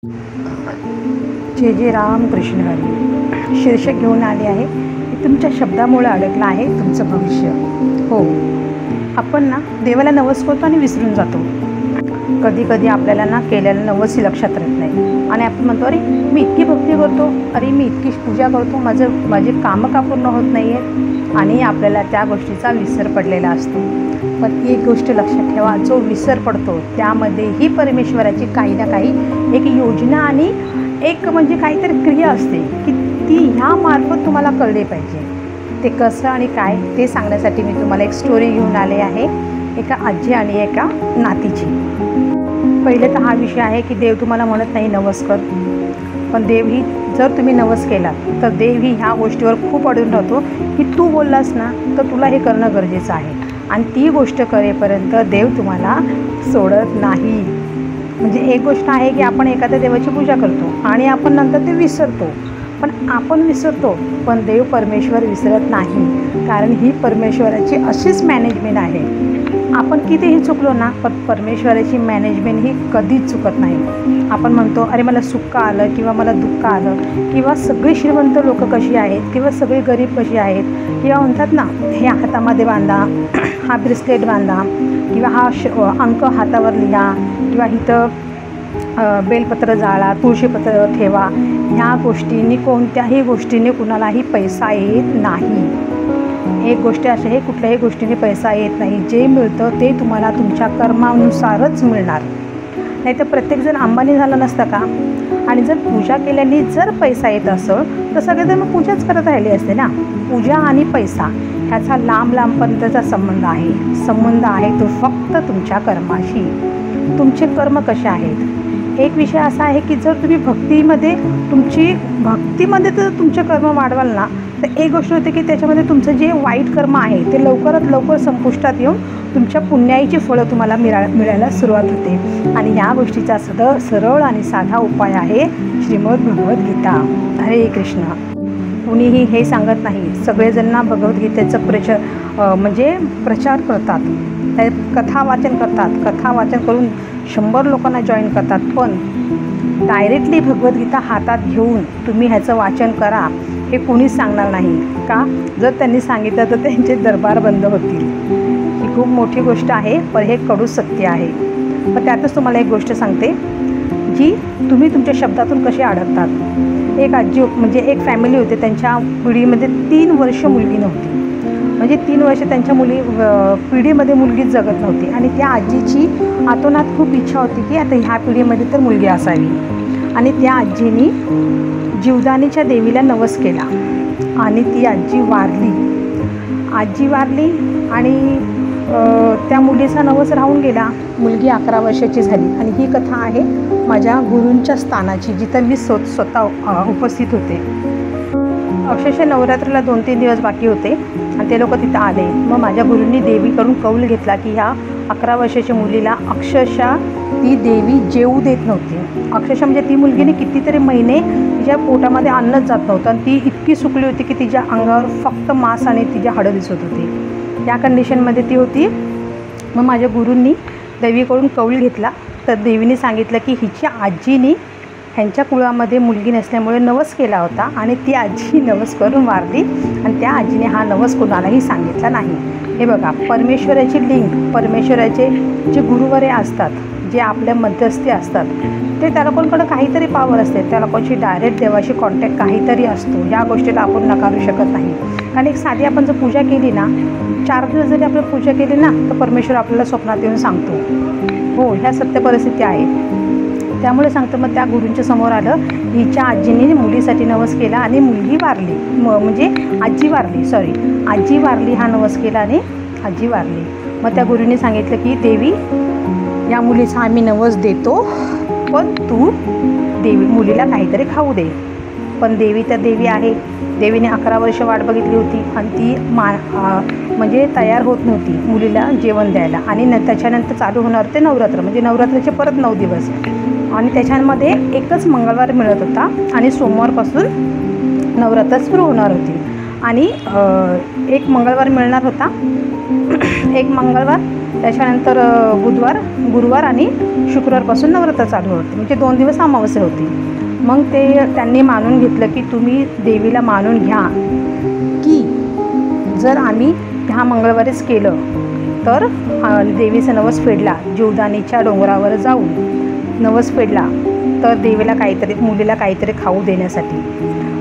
जय जय राम कृष्ण हरी. शीर्षक घेऊन आले आहे की तुमच्या शब्दामुळे अडकलं आहे तुमचं भविष्य. हो, आपण ना देवाला नवस करतो आणि विसरून जातो. कधी कधी आपल्याला ना केलेलं नवसही लक्षात राहत नाही आणि आपण म्हणतो अरे मी इतकी भक्ती करतो, अरे मी इतकी पूजा करतो, माझे कामं का पूर्ण होत नाही आहेत आणि आपल्याला त्या गोष्टीचा विसर पडलेला असतो. पण एक गोष्ट लक्षात ठेवा, जो विसर पडतो त्यामध्येही परमेश्वराची काही ना काही एक योजना आणि एक म्हणजे काहीतरी क्रिया असते की ती ह्या मार्फत तुम्हाला कळले पाहिजे. ते कसं आणि काय ते सांगण्यासाठी मी तुम्हाला एक स्टोरी घेऊन आले आहे, एका आजी आणि एका नातीची. पहिले तर हा विषय आहे की देव तुम्हाला म्हणत नाही नवस कर, पण देवही जर तुम्ही नवस केला तर देवही ह्या गोष्टीवर खूप अडून राहतो की तू बोललास ना तर तुला हे करणं गरजेचं आहे आणि ती गोष्ट करेपर्यंत देव तुम्हाला सोडत नाही. म्हणजे एक गोष्ट आहे की आपण एखाद्या देवाची पूजा करतो आणि आपण नंतर ते विसरतो, पण आपण विसरतो पण देव परमेश्वर विसरत नाही, कारण ही परमेश्वराची अशीच मॅनेजमेंट आहे. आपण कितीही चुकलो ना पण परमेश्वराची मॅनेजमेंट ही कधीच चुकत नाही. आपण म्हणतो अरे मला सुख आलं किंवा मला दुःख आलं किंवा सगळे श्रीमंत लोक कशी आहेत किंवा सगळे गरीब कशी आहेत किंवा म्हणतात ना हे हातामध्ये बांधा, हा ब्रेसलेट बांधा किंवा हा अंक हातावर लिहा किंवा इथं बेलपत्र जाळा, तुळशीपत्र ठेवा. ह्या गोष्टींनी कोणत्याही गोष्टीने कुणालाही पैसा येत नाही. एक गोष्ट अशी आहे, कुठल्याही गोष्टीने पैसा येत नाही. जे मिळतं ते तुम्हाला तुमच्या कर्मानुसारच मिळणार. नाही तर प्रत्येकजण अंबानी झाला नसतं का? आणि जर पूजा केल्याने जर पैसा येत असेल तर सगळेजण मग पूजाच करत राहिले असते ना. पूजा आणि पैसा ह्याचा लांबपर्यंतचा संबंध आहे तो फक्त तुमच्या कर्माशी. तुमचे कर्म कसे आहेत? एक विषय असा आहे की जर तुम्ही भक्तीमध्ये जर तुमचे कर्म वाढवाल ना तर एक गोष्ट होते की त्याच्यामध्ये तुमचं जे वाईट कर्म आहे ते लवकरात लवकर संपुष्टात येऊन तुमच्या पुण्याईची फळं तुम्हाला मिळायला सुरुवात होते. आणि ह्या गोष्टीचा सरळ आणि साधा उपाय आहे श्रीमद भगवद्गीता. हरे कृष्ण. कुणीही हे सांगत नाही, सगळेजण भगवद्गीतेचं प्रचार करतात, त्या कथा वाचन करतात, कथा वाचन करून 100 लोकांना जॉईन करतात, पण डायरेक्टली भगवद्गीता हातात घेऊन तुम्ही ह्याचं वाचन करा हे कोणीच सांगणार नाही. का? जर त्यांनी सांगितलं तर त्यांचे दरबार बंद होतील. ही खूप मोठी गोष्ट आहे, पण हे कडू सत्य आहे. पण त्यातच तुम्हाला एक गोष्ट सांगते जी तुम्ही तुमच्या शब्दातून कसे अडकतात. एक आजी म्हणजे एक फॅमिली होते, त्यांच्या पिढीमध्ये 3 वर्ष मुलगी नव्हती. म्हणजे 3 वर्ष त्यांच्या पिढीमध्ये मुलगीच जगत नव्हती आणि त्या आजीची आतोनात खूप इच्छा होती की आता ह्या पिढीमध्ये तर मुलगी असावी. आणि त्या आजीनी जीवदानीच्या देवीला नवस केला आणि ती आजी वारली आणि त्या मुलीचा नवस राहून गेला. मुलगी 11 वर्षाची झाली आणि ही कथा आहे माझ्या गुरूंच्या स्थानाची, जिथं मी स्वतः उपस्थित होते. अक्षरशः नवरात्रीला 2-3 दिवस बाकी होते आणि ते लोक तिथं आले. मग माझ्या गुरूंनी देवीकडून कौल घेतला की ह्या 11 वर्षाच्या मुलीला अक्षरशः ती देवी जेवू देत नव्हती. अक्षरशः म्हणजे ती मुलगीने कितीतरी महिने तिच्या पोटामध्ये अन्नच जात नव्हतं आणि ती इतकी सुकली होती की तिच्या अंगावर फक्त मांस आणि तिच्या हाडं दिसत होती. त्या कंडिशनमध्ये ती होती. मग माझ्या गुरूंनी देवीकडून कौल घेतला तर देवीने सांगितलं की हिच्या आजीनी ह्यांच्या कुळामध्ये मुलगी नसल्यामुळे नवस केला होता आणि ती आजी नवस करून वारली आणि त्या आजीने हा नवस कोणालाही सांगितला नाही. हे बघा, परमेश्वराची लिंक, परमेश्वराचे जे गुरुवरे असतात, जे आपल्या मध्यस्थी असतात, ते त्या लोकांकडं काहीतरी पावर असते. त्या लोकांची डायरेक्ट देवाशी कॉन्टॅक्ट काहीतरी असतो. ह्या गोष्टीला आपण नकारू शकत नाही. कारण एक साधी आपण जर पूजा केली ना, 4 दिवस जरी आपण पूजा केली ना तर परमेश्वर आपल्याला स्वप्नात येऊन सांगतो. हो, ह्या सत्य परिस्थिती आहे. त्यामुळे सांगतं, मग त्या गुरूंच्या समोर आलं, हिच्या आजीने मुलीसाठी नवस केला आणि मुलगी वारली, म्हणजे आजी वारली, हा नवस केला आणि आजी वारली. मग त्या गुरूंनी सांगितलं की देवी, या मुलीचा आम्ही नवस देतो, पण तू मुलीला काहीतरी खाऊ दे. पण देवी तर देवी आहे. देवीने 11 वर्ष वाट बघितली होती आणि ती म्हणजे तयार होत नव्हती मुलीला जेवण द्यायला. आणि त्याच्यानंतर चालू होणार ते नवरात्र, म्हणजे नवरात्राचे परत 9 दिवस आणि त्याच्यामध्ये एकच मंगळवार मिळत होता आणि सोमवारपासून नवरात्र सुरू होणार होती आणि एक मंगळवार मिळणार होता एक मंगळवार, त्याच्यानंतर बुधवार, गुरुवार आणि शुक्रवारपासून नवरात्र चालू होते, म्हणजे 2 दिवस अमावस्या होती. मग त्यांनी मानून घेतलं की तुम्ही देवीला मानून घ्या की जर आम्ही ह्या मंगळवारीच केलं तर देवीचा नवस फेडला, जीवदानीच्या डोंगरावर जाऊन नवस फेडला तर देवीला काहीतरी, मुलीला काहीतरी खाऊ देण्यासाठी.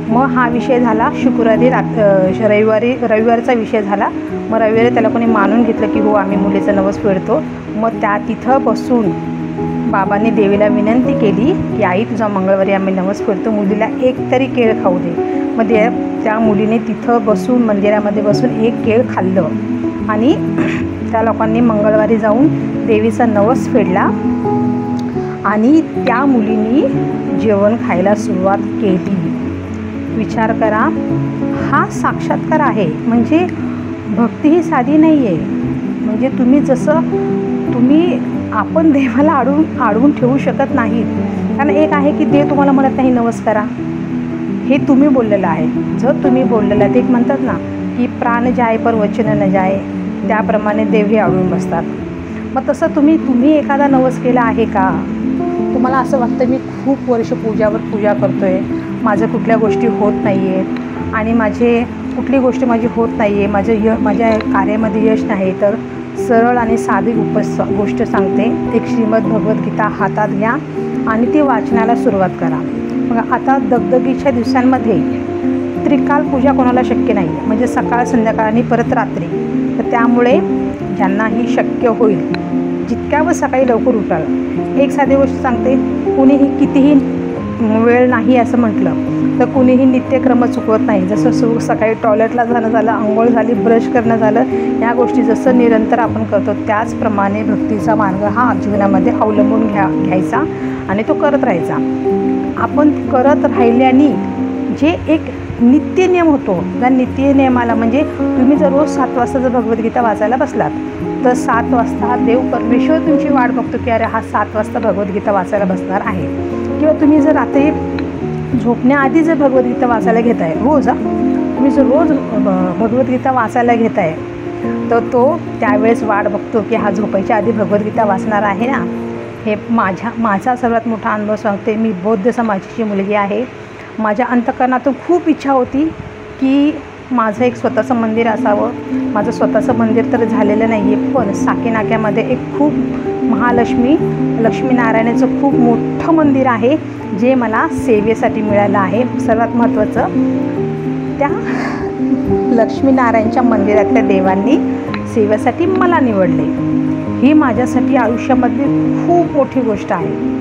मग हा विषय झाला शुक्रवारी रविवारचा विषय झाला. मग रविवारी त्याला कोणी मानून घेतलं की हो आम्ही मुलीचा नवस फेडतो. मग तिथं बसून बाबांनी देवीला विनंती केली की आई तुझा मंगळवारी आम्ही नवस फेडतो, मुलीला एक तरी केळ खाऊ दे. मग त्या मुलीने तिथं बसून मंदिरामध्ये बसून एक केळ खाल्लं आणि त्या लोकांनी मंगळवारी जाऊन देवीचा नवस फेडला आणि त्या मुलीने जेवण खायला सुरुवात केली. विचार करा, हा साक्षात्कार आहे. म्हणजे भक्ती ही साधी नाही आहे. म्हणजे आपण देवाला अडवून ठेवू शकत नाहीत. कारण एक आहे की देव तुम्हाला म्हणत नाही नवस करा, हे तुम्ही बोललेलं आहे. जर तुम्ही बोललेलं ते एक म्हणतात ना की प्राण जाय पर वचन न जाय, त्याप्रमाणे देव हे अडवून बसतात. मग तसं तुम्ही एखादा नवस केला आहे का? तुम्हाला असं वाटतं मी खूप वर्ष पूजा करतो आहे, माझं कुठल्या गोष्टी होत नाही आहेत आणि कुठली गोष्ट माझी होत नाही आहे, माझ्या कार्यामध्ये यश नाही, तर सरळ आणि साधी गोष्ट सांगते. एक श्रीमद भगवद्गीता हातात घ्या आणि ती वाचनाला सुरुवात करा. मग आता दगदगीच्या दिवसांमध्ये त्रिकाल पूजा कोणाला शक्य नाही आहे, म्हणजे सकाळ, संध्याकाळ आणि परत रात्री. तर त्यामुळे ज्यांनाही शक्य होईल जितक्यावर सकाळी लवकर उठाल. एक साधी गोष्ट सांगते, कुणीही कितीही वेळ नाही असं म्हटलं तर कुणीही नित्यक्रम चुकवत नाही. जसं सकाळी टॉयलेटला जाणं झालं, आंघोळ झाली, ब्रश करणं झालं, या गोष्टी जसं निरंतर आपण करतो त्याचप्रमाणे भक्तीचा मार्ग हा जीवनामध्ये अवलंबून घ्यायचा आणि तो करत राहायचा. आपण करत राहिल्याने जे एक नित्यनियम होतो, त्या नित्यनियमाला म्हणजे तुम्ही जर रोज 7 वाजता जर भगवद्गीता वाचायला बसलात तर 7 वाजता देव परमेश्वर तुमची वाट बघतो की अरे हा 7 वाजता भगवद्गीता वाचायला बसणार आहे. किंवा तुम्ही जर रात्री झोपण्याआधी जर भगवद्गीता वाचायला घेत आहे रोज, तुम्ही जर रोज भगवद्गीता वाचायला घेत आहे तर तो त्यावेळेस वाट बघतो की हा झोपायच्या आधी भगवद्गीता वाचणार आहे ना. हे माझा सर्वात मोठा अनुभव सांगते. मी बौद्ध समाजाची मुलगी आहे. माझ्या अंतःकरणातून खूप इच्छा होती की माझं एक स्वतःचं मंदिर असावं. माझं स्वतःचं मंदिर तर झालेलं नाही आहे, पण साकीनाक्यामध्ये एक खूप लक्ष्मीनारायणाचं खूप मोठं मंदिर आहे जे मला सेवेसाठी मिळालं आहे. सर्वात महत्त्वाचं, त्या लक्ष्मीनारायणच्या मंदिरातल्या देवांनी सेवेसाठी मला निवडले. ही माझ्यासाठी आयुष्यामधली खूप मोठी गोष्ट आहे.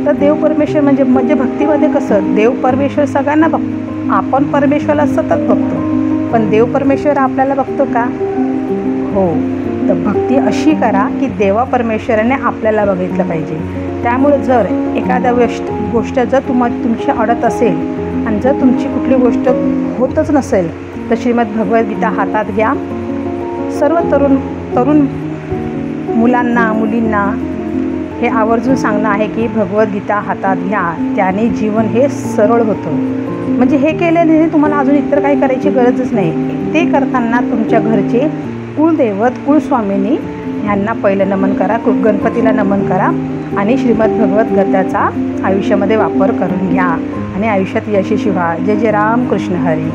तर देव परमेश्वर म्हणजे भक्तीमध्ये कसं देव परमेश्वर सगळ्यांना बघतो, आपण परमेश्वराला सतत बघतो, पण देव परमेश्वर आपल्याला बघतो का? हो. तर भक्ती अशी करा की देवा परमेश्वराने आपल्याला बघितलं पाहिजे. त्यामुळे जर एखाद्या गोष्ट जर तुमची अडत असेल आणि जर तुमची कुठली गोष्ट होतच नसेल तर श्रीमद भगवद्गीता हातात घ्या. सर्व तरुण मुलांना, मुलींना हे आवर्जून सांगणं आहे की भगवद्गीता हातात घ्या, त्याने जीवन हे सरळ होतं. म्हणजे हे केल्याने तुम्हाला अजून इतर काही करायची गरजच नाही. ते करताना तुमच्या घरचे कुलदैवत, कुलस्वामिनी ह्यांना पहिलं नमन करा, गणपतीला नमन करा आणि श्रीमद भगवद्गीताचा आयुष्यामध्ये वापर करून घ्या आणि आयुष्यात यशस्वी व्हा. जय जय राम कृष्ण हरी.